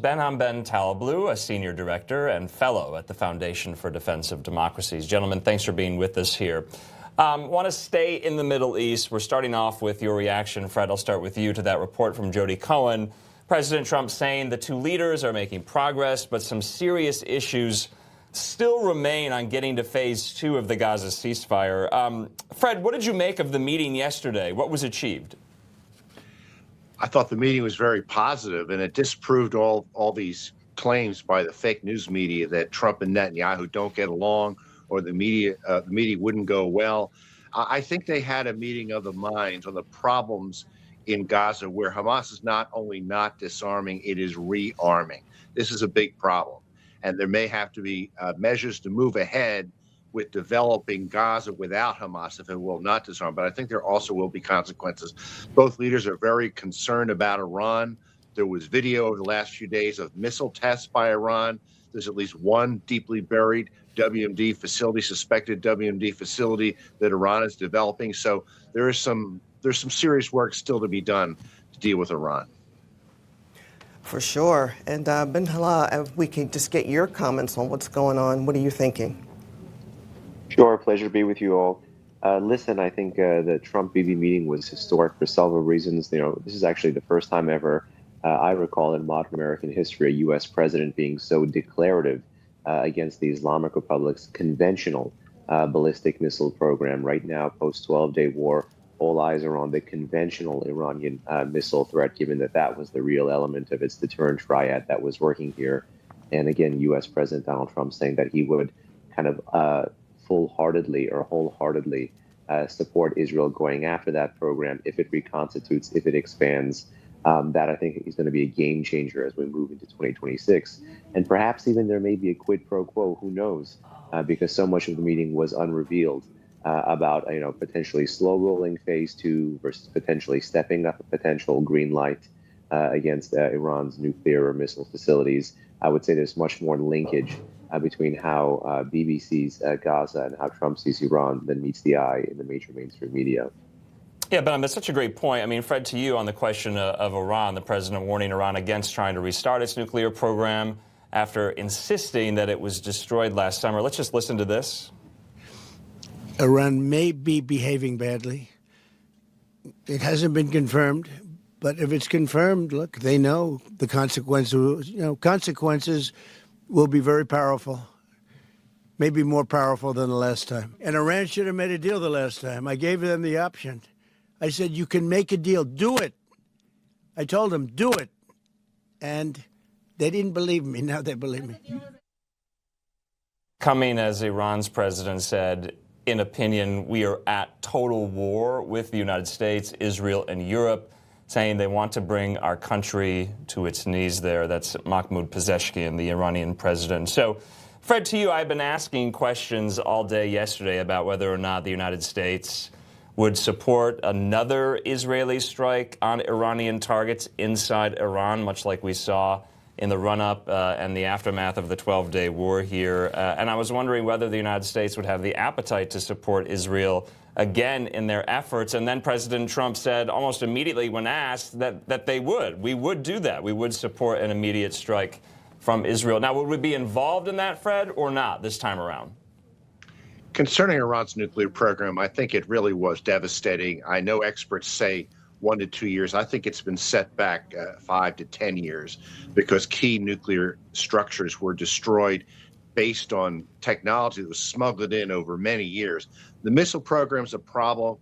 Behnam Ben Taleblu, a senior director and fellow at the Foundation for Defense of Democracies. Gentlemen, thanks for being with us here. Want to stay in the Middle East. We're starting off with your reaction, Fred. I'll start with you to that report from Jody Cohen. President Trump saying the two leaders are making progress, but some serious issues still remain on getting to phase 2 of the Gaza ceasefire. Fred, what did you make of the meeting yesterday? What was achieved? I thought the meeting was very positive, and it disproved all these claims by the fake news media that Trump and Netanyahu don't get along, or the meeting wouldn't go well. I think they had a meeting of the minds on the problems in Gaza, where Hamas is not only not disarming, it is rearming. This is a big problem, and there may have to be measures to move ahead with developing Gaza without Hamas if it will not disarm. But I think there also will be consequences. Both leaders are very concerned about Iran. There was video over the last few days of missile tests by Iran. There's at least one deeply buried WMD facility, suspected WMD facility that Iran is developing. So there's some serious work still to be done to deal with Iran. For sure. And Ben Taleblu, if we can just get your comments on what's going on, what are you thinking? Sure, pleasure to be with you all. Listen, I think the Trump-Bibi meeting was historic for several reasons. You know, this is actually the first time ever I recall in modern American history a U.S. president being so declarative against the Islamic Republic's conventional ballistic missile program. Right now, post-12-day war, all eyes are on the conventional Iranian missile threat, given that that was the real element of its deterrent triad that was working here. And again, U.S. President Donald Trump saying that he would kind of full-heartedly or wholeheartedly support Israel going after that program if it reconstitutes, if it expands. That I think is going to be a game changer as we move into 2026. And perhaps even there may be a quid pro quo, who knows, because so much of the meeting was unrevealed about, potentially slow rolling phase 2 versus potentially stepping up a potential green light against Iran's nuclear or missile facilities. I would say there's much more linkage between how Bibi sees Gaza and how Trump sees Iran than meets the eye in the major mainstream media. Yeah, but that's such a great point. I mean, Fred, to you on the question of Iran, the president warning Iran against trying to restart its nuclear program after insisting that it was destroyed last summer. Let's just listen to this. Iran may be behaving badly. It hasn't been confirmed, but if it's confirmed, look, they know the consequences. Consequences will be very powerful, maybe more powerful than the last time. And Iran should have made a deal the last time. I gave them the option. I said, you can make a deal. Do it. I told them, do it. And they didn't believe me. Now they believe me. Coming as Iran's president said, in opinion, we are at total war with the United States, Israel, and Europe, saying they want to bring our country to its knees there. That's Mahmoud Pezeshkian, the Iranian president. So, Fred, to you, I've been asking questions all day yesterday about whether or not the United States would support another Israeli strike on Iranian targets inside Iran, much like we saw in the run-up and the aftermath of the 12-day war here. And I was wondering whether the United States would have the appetite to support Israel again in their efforts. And then President Trump said almost immediately when asked that they would. We would do that. We would support an immediate strike from Israel. Now, would we be involved in that, Fred, or not this time around? Concerning Iran's nuclear program, I think it really was devastating. I know experts say 1 to 2 years. I think it's been set back 5 to 10 years because key nuclear structures were destroyed based on technology that was smuggled in over many years. The missile program is a problem.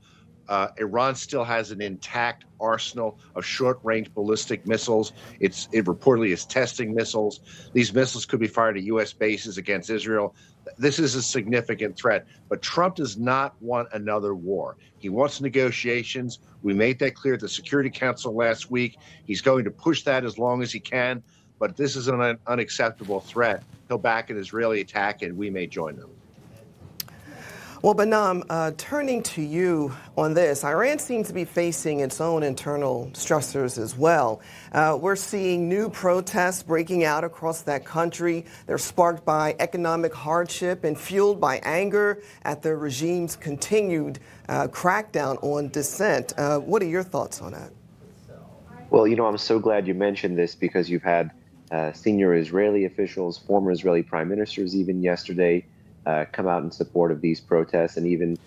Iran still has an intact arsenal of short-range ballistic missiles. It reportedly is testing missiles. These missiles could be fired at U.S. bases against Israel. This is a significant threat, but Trump does not want another war. He wants negotiations. We made that clear at the Security Council last week. He's going to push that as long as he can, but this is an unacceptable threat. He'll back an Israeli attack, and we may join them. Well, Behnam, turning to you on this, Iran seems to be facing its own internal stressors as well. We're seeing new protests breaking out across that country. They're sparked by economic hardship and fueled by anger at the regime's continued crackdown on dissent. What are your thoughts on that? Well, I'm so glad you mentioned this because you've had senior Israeli officials, former Israeli prime ministers, even yesterday, come out in support of these protests, and even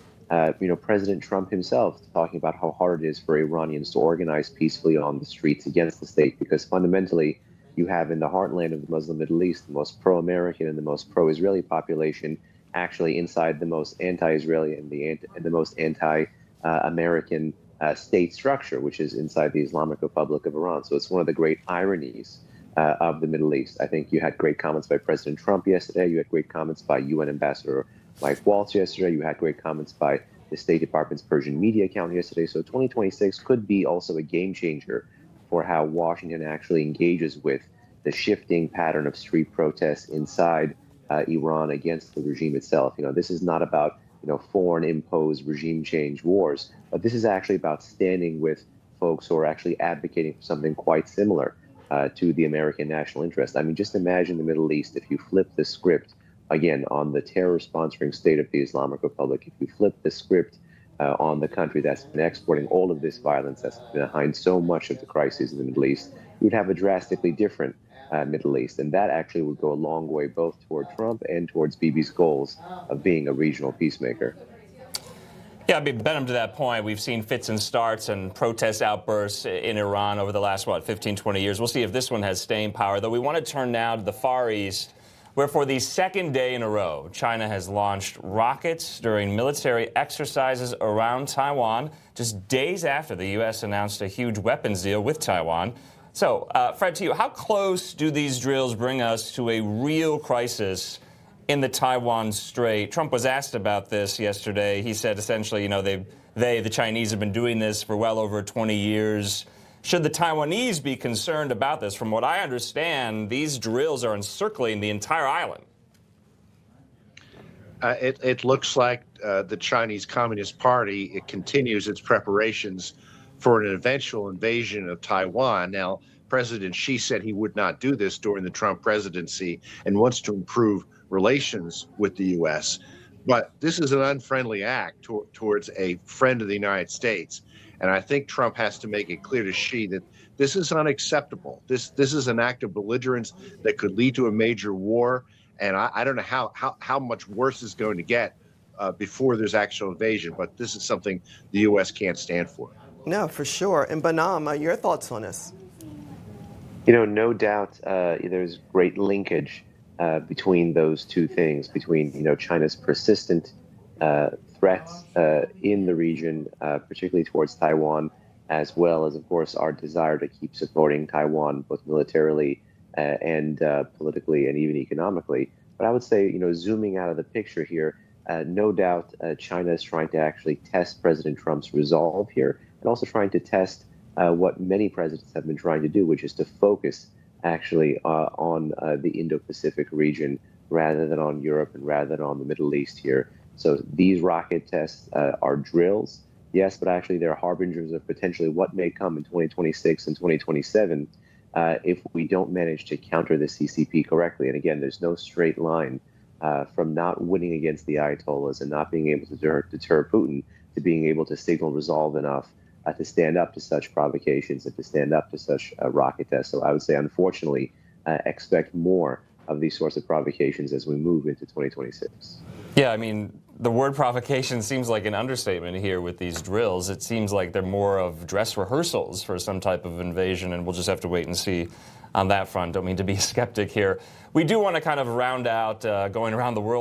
President Trump himself talking about how hard it is for Iranians to organize peacefully on the streets against the state, because fundamentally you have in the heartland of the Muslim Middle East the most pro-American and the most pro-Israeli population actually inside the most anti-Israeli and the most anti-American state structure, which is inside the Islamic Republic of Iran. So it's one of the great ironies of the Middle East. I think you had great comments by President Trump yesterday. You had great comments by UN Ambassador Mike Waltz yesterday. You had great comments by the State Department's Persian media account yesterday. So 2026 could be also a game changer for how Washington actually engages with the shifting pattern of street protests inside Iran against the regime itself. This is not about foreign imposed regime change wars, but this is actually about standing with folks who are actually advocating for something quite similar to the American national interest. I mean, just imagine the Middle East if you flip the script again on the terror-sponsoring state of the Islamic Republic. If you flip the script on the country that's been exporting all of this violence, that's behind so much of the crises in the Middle East, you'd have a drastically different Middle East. And that actually would go a long way both toward Trump and towards Bibi's goals of being a regional peacemaker. Yeah, I mean, Behnam, to that point, we've seen fits and starts and protest outbursts in Iran over the last, 15, 20 years. We'll see if this one has staying power, though. We want to turn now to the Far East, where for the second day in a row, China has launched rockets during military exercises around Taiwan, just days after the U.S. announced a huge weapons deal with Taiwan. So, Fred, to you, how close do these drills bring us to a real crisis in the Taiwan Strait? Trump was asked about this yesterday. He said essentially, the Chinese have been doing this for well over 20 years. Should the Taiwanese be concerned about this? From what I understand, these drills are encircling the entire island. It looks like the Chinese Communist Party, it continues its preparations for an eventual invasion of Taiwan. Now, President Xi said he would not do this during the Trump presidency and wants to improve relations with the U.S. But this is an unfriendly act towards a friend of the United States. And I think Trump has to make it clear to Xi that this is unacceptable. This is an act of belligerence that could lead to a major war. And I don't know how much worse it's going to get before there's actual invasion. But this is something the U.S. can't stand for. No, for sure. And Behnam, your thoughts on this? No doubt there's great linkage between those two things, between China's persistent threats in the region, particularly towards Taiwan, as well as, of course, our desire to keep supporting Taiwan both militarily and politically and even economically. But I would say, zooming out of the picture here, no doubt China is trying to actually test President Trump's resolve here, and also trying to test what many presidents have been trying to do, which is to focus actually on the Indo-Pacific region rather than on Europe and rather than on the Middle East here. So these rocket tests are drills, yes, but actually they're harbingers of potentially what may come in 2026 and 2027 if we don't manage to counter the CCP correctly. And again, there's no straight line from not winning against the Ayatollahs and not being able to deter Putin to being able to signal resolve enough to stand up to such provocations and to stand up to such rocket tests. So I would say, unfortunately, expect more of these sorts of provocations as we move into 2026. Yeah, I mean, the word provocation seems like an understatement here with these drills. It seems like they're more of dress rehearsals for some type of invasion, and we'll just have to wait and see on that front. Don't mean to be a skeptic here. We do want to kind of round out going around the world.